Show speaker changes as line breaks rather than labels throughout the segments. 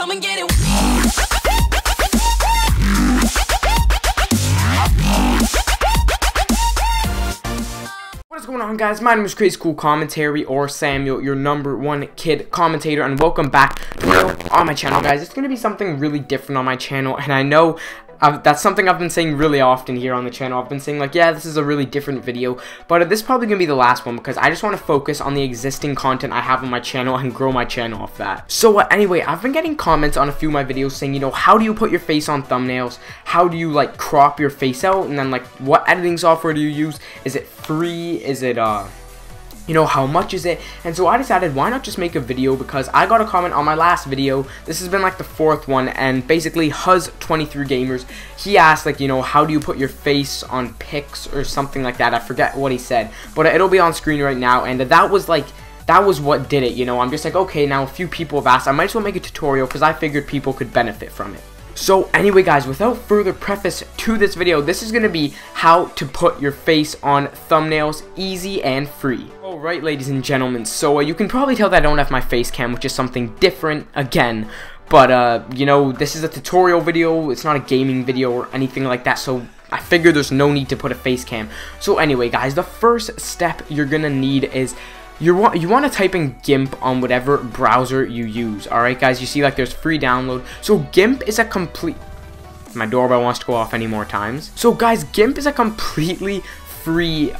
come and get it.
What is going on, guys? My name is Crazy Cool Commentary, or Samuel, your #1 kid commentator, and welcome back on my channel, guys. It's going to be something really different on my channel, and I know that's something I've been saying really often here on the channel. I've been saying, like, yeah, this is a really different video, but this is probably going to be the last one because I just want to focus on the existing content I have on my channel and grow my channel off that. So anyway, I've been getting comments on a few of my videos saying, you know, how do you put your face on thumbnails? How do you, like, crop your face out? And then, like, what editing software do you use? Is it free? Is it, you know, how much is it? And so I decided, why not just make a video, because I got a comment on my last video. This has been like the 4th one, and basically Huz23 Gamers, he asked, like, you know, how do you put your face on pics or something like that. I forget what he said, but it'll be on screen right now. And that was what did it, you know. I'm just like, okay, now a few people have asked, I might as well make a tutorial because I figured people could benefit from it. So anyway, guys, without further preface to this video, this is going to be how to put your face on thumbnails easy and free. Alright, ladies and gentlemen, so you can probably tell that I don't have my face cam, which is something different again. But, you know, this is a tutorial video, it's not a gaming video or anything like that, so I figure there's no need to put a face cam. So anyway, guys, the first step you're going to need is you want to type in GIMP on whatever browser you use. Alright, guys, you see, like, there's free download. So GIMP is a complete... My doorbell wants to go off any more times. So guys, GIMP is a completely free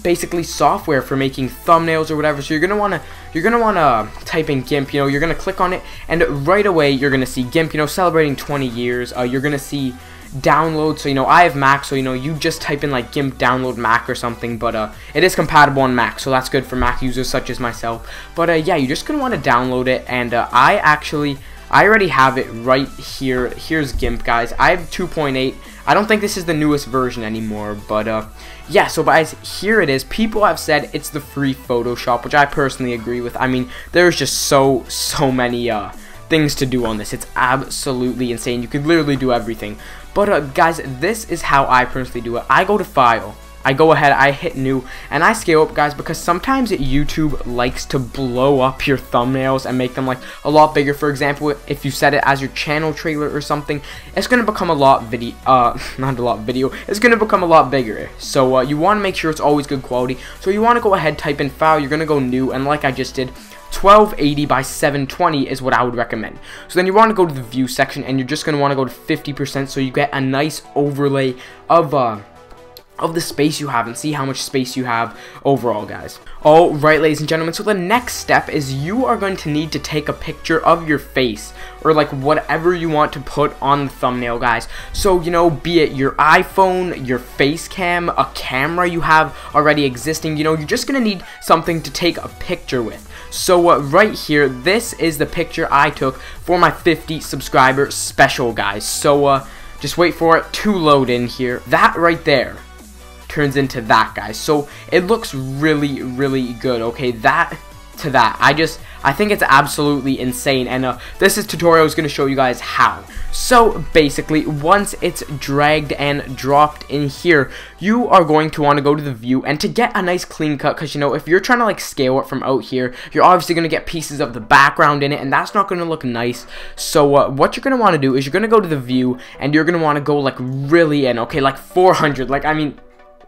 basically software for making thumbnails or whatever. So you're gonna wanna type in GIMP. You know, you're gonna click on it, and right away you're gonna see GIMP, you know, celebrating 20 years. You're gonna see download. So, you know, I have Mac, so, you know, you just type in, like, GIMP download Mac or something, but it is compatible on Mac, so that's good for Mac users such as myself. But yeah, you're just gonna want to download it, and I already have it right here. Here's GIMP, guys. I have 2.8. I don't think this is the newest version anymore, but yeah, so guys, here it is. People have said it's the free Photoshop, which I personally agree with. I mean, there's just so many things to do on this. It's absolutely insane. You could literally do everything. But guys, this is how I personally do it. I go to File, I go ahead, I hit New, and I scale up, guys, because sometimes YouTube likes to blow up your thumbnails and make them, like, a lot bigger. For example, if you set it as your channel trailer or something, it's gonna become a lot it's gonna become a lot bigger. So you want to make sure it's always good quality. So you want to go ahead, type in File, you're gonna go New, and like I just did, 1280 by 720 is what I would recommend. So then you want to go to the view section, and you're just going to want to go to 50%, so you get a nice overlay of the space you have, and see how much space you have overall, guys. Alright, ladies and gentlemen, so the next step is you are going to need to take a picture of your face, or like whatever you want to put on the thumbnail, guys. So, you know, be it your iPhone, your face cam, a camera you have already existing, you know, you're just gonna need something to take a picture with. So right here, this is the picture I took for my 50 subscriber special, guys. So just wait for it to load in here. That right there turns into that, guys. So it looks really good. Okay, that to that, I think it's absolutely insane, and this tutorial is going to show you guys how. So basically, once it's dragged and dropped in here, you are going to want to go to the view, and to get a nice clean cut, because, you know, if you're trying to, like, scale it from out here, you're obviously going to get pieces of the background in it, and that's not going to look nice. So what you're going to want to do is you're going to go to the view, and you're going to want to go, like, really in, okay, like 400, like, I mean,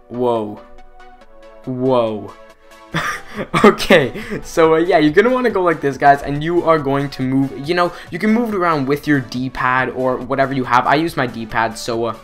whoa. Okay, so yeah, you're gonna want to go like this, guys, and you are going to move, you know, you can move it around with your D-pad or whatever you have. I use my D-pad, so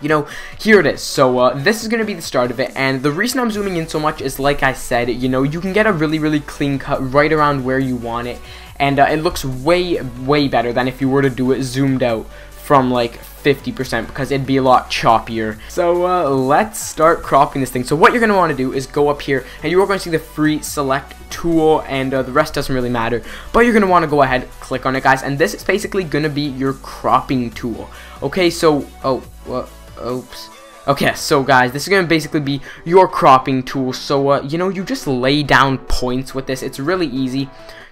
you know, here it is. So this is gonna be the start of it, and the reason I'm zooming in so much is, like I said, you know, you can get a really clean cut right around where you want it, and it looks way better than if you were to do it zoomed out from, like, 50%, because it'd be a lot choppier. So let's start cropping this thing. So what you're going to want to do is go up here, and you are going to see the free select tool, and the rest doesn't really matter, but you're going to want to go ahead, click on it, guys, and this is basically going to be your cropping tool. Okay, so oops. Okay, so guys, this is going to basically be your cropping tool. So you know, you just lay down points with this. It's really easy.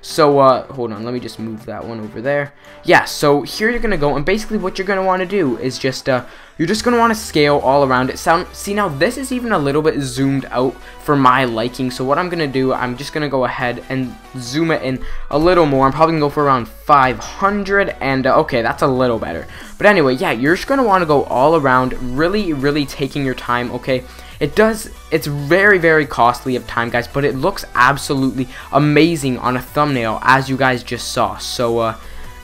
So hold on, let me just move that one over there. Yeah, so here you're gonna go, and basically what you're gonna want to do is just you're just gonna want to scale all around it. See, now this is even a little bit zoomed out for my liking, so what I'm gonna do, I'm just gonna go ahead and zoom it in a little more. I'm probably gonna go for around 500, and okay, that's a little better. But anyway, yeah, you're just gonna want to go all around, really taking your time. Okay, it's very, very costly of time, guys, but it looks absolutely amazing on a thumbnail, as you guys just saw. So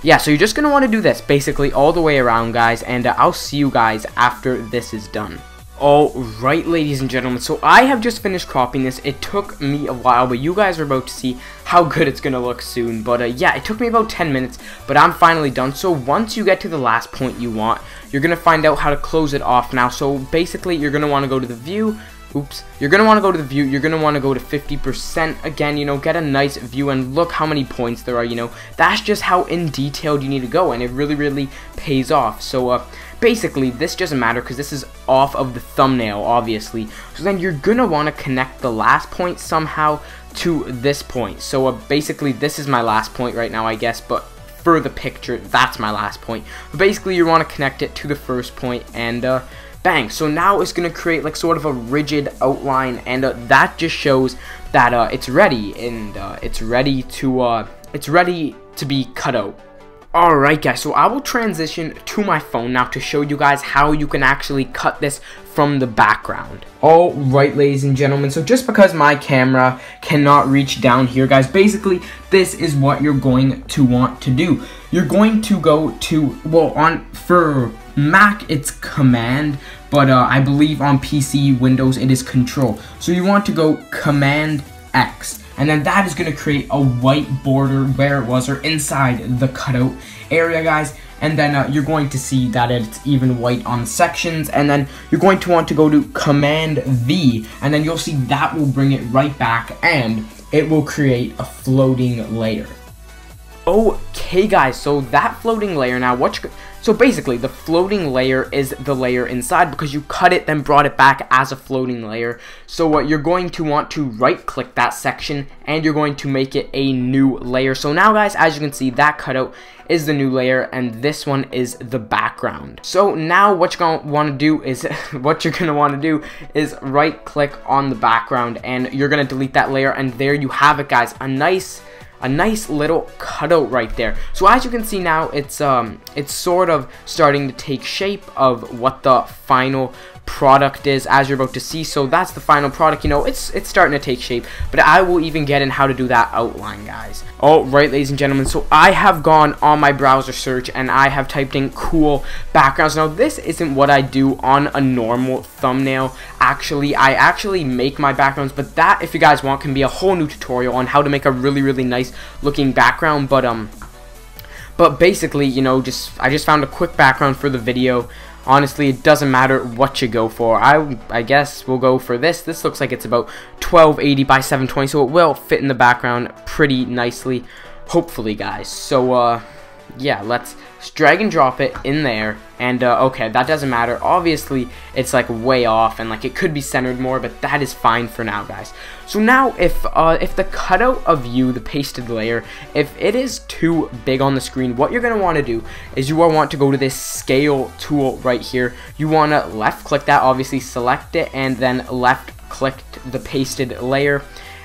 yeah, so you're just gonna want to do this basically all the way around, guys, and I'll see you guys after this is done. Alright, ladies and gentlemen, so I have just finished cropping this. It took me a while, but you guys are about to see how good it's gonna look soon. But yeah, it took me about 10 minutes, but I'm finally done. So once you get to the last point you want, you're gonna find out how to close it off now. So basically, you're gonna want to go to the view. You're going to want to go to the view, you're going to want to go to 50%, again, you know, get a nice view, and look how many points there are, you know, that's just how in detailed you need to go, and it really pays off. So, basically, this doesn't matter, because this is off of the thumbnail, obviously, so then you're going to want to connect the last point somehow to this point. So, basically, this is my last point right now, I guess, but for the picture, that's my last point. But basically, you want to connect it to the first point, and, bang. So now it's going to create like sort of a rigid outline, and that just shows that it's ready, and it's ready to be cut out. Alright, guys, so I will transition to my phone now to show you guys how you can actually cut this from the background. Alright, ladies and gentlemen, so just because my camera cannot reach down here, guys, basically this is what you're going to want to do. You're going to go to, well, for Mac it's Command, but I believe on PC, Windows, it is Control. So you want to go Command X, and then that is going to create a white border where it was, or inside the cutout area, guys. And then you're going to see that it's even white on sections, and then you're going to want to go to Command V, and then you'll see that will bring it right back, and it will create a floating layer. Okay, guys, so that floating layer now, so basically the floating layer is the layer inside, because you cut it then brought it back as a floating layer. So what you're going to want to right click that section, and you're going to make it a new layer. So now, guys, as you can see, that cutout is the new layer, and this one is the background. So now what you're gonna want to do is right click on the background, and you're gonna delete that layer, and there you have it, guys, a nice little cutout right there. So as you can see now, it's sort of starting to take shape of what the final product is, as you're about to see. So that's the final product, you know, it's starting to take shape, but I will even get in how to do that outline, guys. Alright, ladies and gentlemen, so I have gone on my browser search, and I have typed in cool backgrounds. Now this isn't what I do on a normal thumbnail. Actually, I actually make my backgrounds, but that, if you guys want, can be a whole new tutorial on how to make a really nice looking background. But basically, you know, I just found a quick background for the video. Honestly, it doesn't matter what you go for. I guess we'll go for this. This looks like it's about 1280 by 720, so it will fit in the background pretty nicely, hopefully, guys. So, yeah, let's drag and drop it in there, and okay, that doesn't matter. Obviously, it's like way off, and like it could be centered more, but that is fine for now, guys. So now, if the cutout of you, the pasted layer, if it is too big on the screen, what you're gonna want to do is you will want to go to this scale tool right here. You want to left click that, obviously select it, and then left click the pasted layer.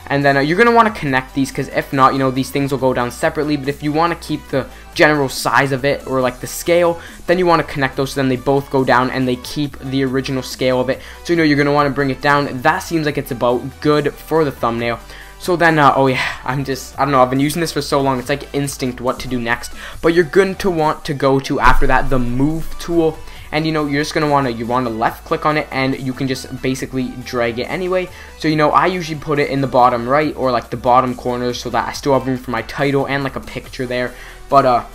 And then you're going to want to connect these, because if not, you know, these things will go down separately. But if you want to keep the general size of it, or like the scale, then you want to connect those so then they both go down and they keep the original scale of it. So, you know, you're going to want to bring it down. That seems like it's about good for the thumbnail. So then, oh yeah, I don't know, I've been using this for so long, it's like instinct what to do next. But you're going to want to go to, after that, the move tool. And, you know, you're just going to want to left click on it, and you can just basically drag it anyway. So, you know, I usually put it in the bottom right, or like the bottom corner, so that I still have room for my title and like a picture there. But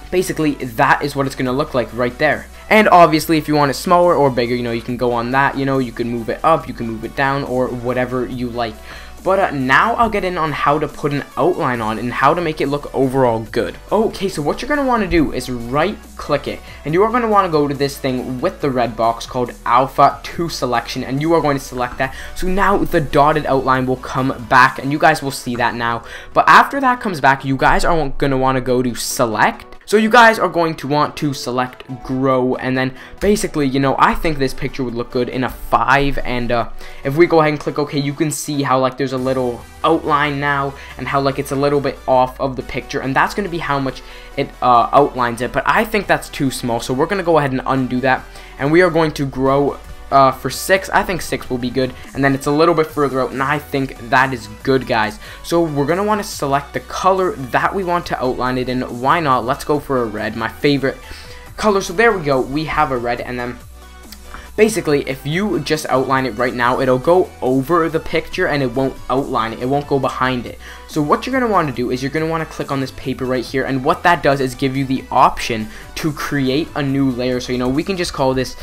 basically that is what it's going to look like right there. And obviously, if you want it smaller or bigger, you know, you can go on that, you know, you can move it up, you can move it down, or whatever you like. But now I'll get in on how to put an outline on and how to make it look overall good. Okay, so what you're going to want to do is right click it, and you are going to want to go to this thing with the red box called Alpha to Selection, and you are going to select that. So now the dotted outline will come back, and you guys will see that now. But after that comes back, you guys are going to want to go to Select. So you guys are going to want to select grow, and then basically, you know, I think this picture would look good in a 5, and if we go ahead and click OK, you can see how like there's a little outline now, and how like it's a little bit off of the picture, and that's going to be how much it outlines it. But I think that's too small, so we're going to go ahead and undo that, and we are going to grow for 6. I think 6 will be good, and then it's a little bit further out, and I think that is good, guys. So we're gonna want to select the color that we want to outline it in. Why not? Let's go for a red, my favorite color. So there we go, we have a red, and then basically if you just outline it right now, it'll go over the picture and it won't outline it, it won't go behind it. So what you're going to want to do is you're going to want to click on this paper right here, and what that does is give you the option to create a new layer. So you know, we can just call this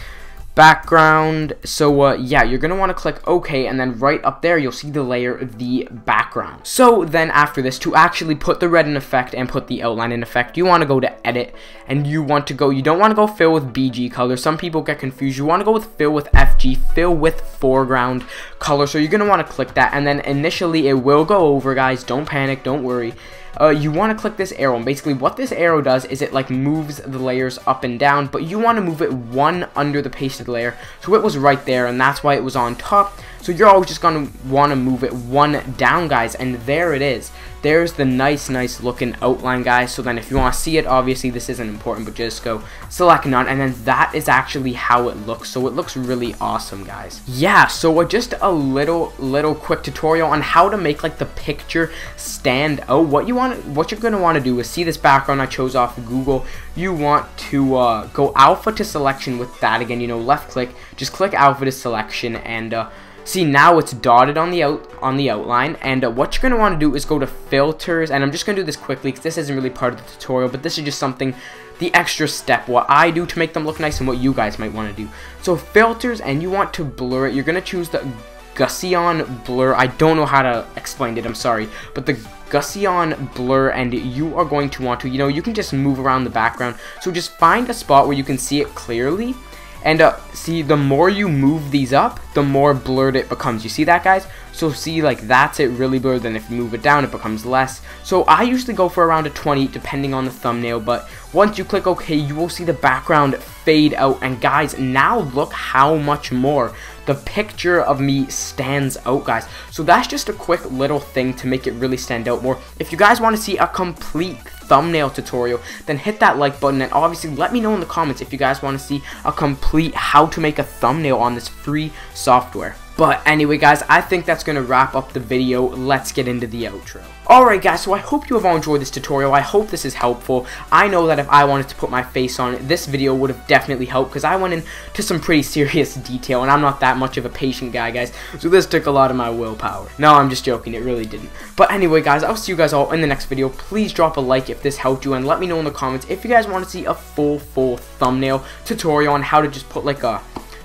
background. So yeah, you're gonna want to click OK, and then right up there you'll see the layer, the background. So then after this, to actually put the red in effect and put the outline in effect, you want to go to edit, and you want to go, you don't want to go fill with BG color. Some people get confused. You want to go with fill with FG, fill with foreground color. So you're gonna want to click that, and then initially it will go over, guys. Don't panic, don't worry. You want to click this arrow, and basically what this arrow does is it like moves the layers up and down, but you want to move it one under the pasted layer. So it was right there, and that's why it was on top. So you're always just going to want to move it one down, guys, and there it is. There's the nice looking outline, guys. So then if you want to see it, obviously this isn't important, but just go select none, and then that is actually how it looks. So it looks really awesome, guys. Yeah, so just a little quick tutorial on how to make like the picture stand out. What you're going to want to do is see this background I chose off of Google. You want to go Alpha to Selection with that again, you know, left click, just click Alpha to Selection, and see, now it's dotted on the outline. And what you're going to want to do is go to filters, and I'm just going to do this quickly because this isn't really part of the tutorial, but this is just something, the extra step, what I do to make them look nice and what you guys might want to do. So filters, and you want to blur it. You're going to choose the Gaussian blur. I don't know how to explain it, I'm sorry, but the Gaussian blur, and you are going to want to, you know, you can just move around the background. So just find a spot where you can see it clearly. And see, the more you move these up, the more blurred it becomes. You see that, guys? So see, like, that's it really blurred. Then if you move it down, it becomes less. So I usually go for around a 20 depending on the thumbnail, but once you click OK, you will see the background fade out. And guys, now look how much more the picture of me stands out, guys. So that's just a quick little thing to make it really stand out more. If you guys want to see a complete thumbnail tutorial, then hit that like button, and obviously let me know in the comments if you guys want to see a complete how to make a thumbnail on this free software. But anyway, guys, I think that's going to wrap up the video. Let's get into the outro. Alright, guys, so I hope you have all enjoyed this tutorial. I hope this is helpful. I know that if I wanted to put my face on it, this video would have definitely helped, because I went into some pretty serious detail, and I'm not that much of a patient guy, guys, so this took a lot of my willpower. No, I'm just joking, it really didn't. But anyway, guys, I'll see you guys all in the next video. Please drop a like if this helped you, and let me know in the comments if you guys want to see a full thumbnail tutorial on how to just put like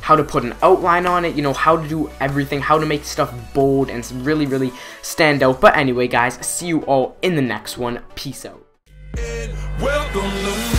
how to put an outline on it, you know, how to do everything, how to make stuff bold and really stand out. But anyway, guys, see you all in the next one. Peace out.
Welcome to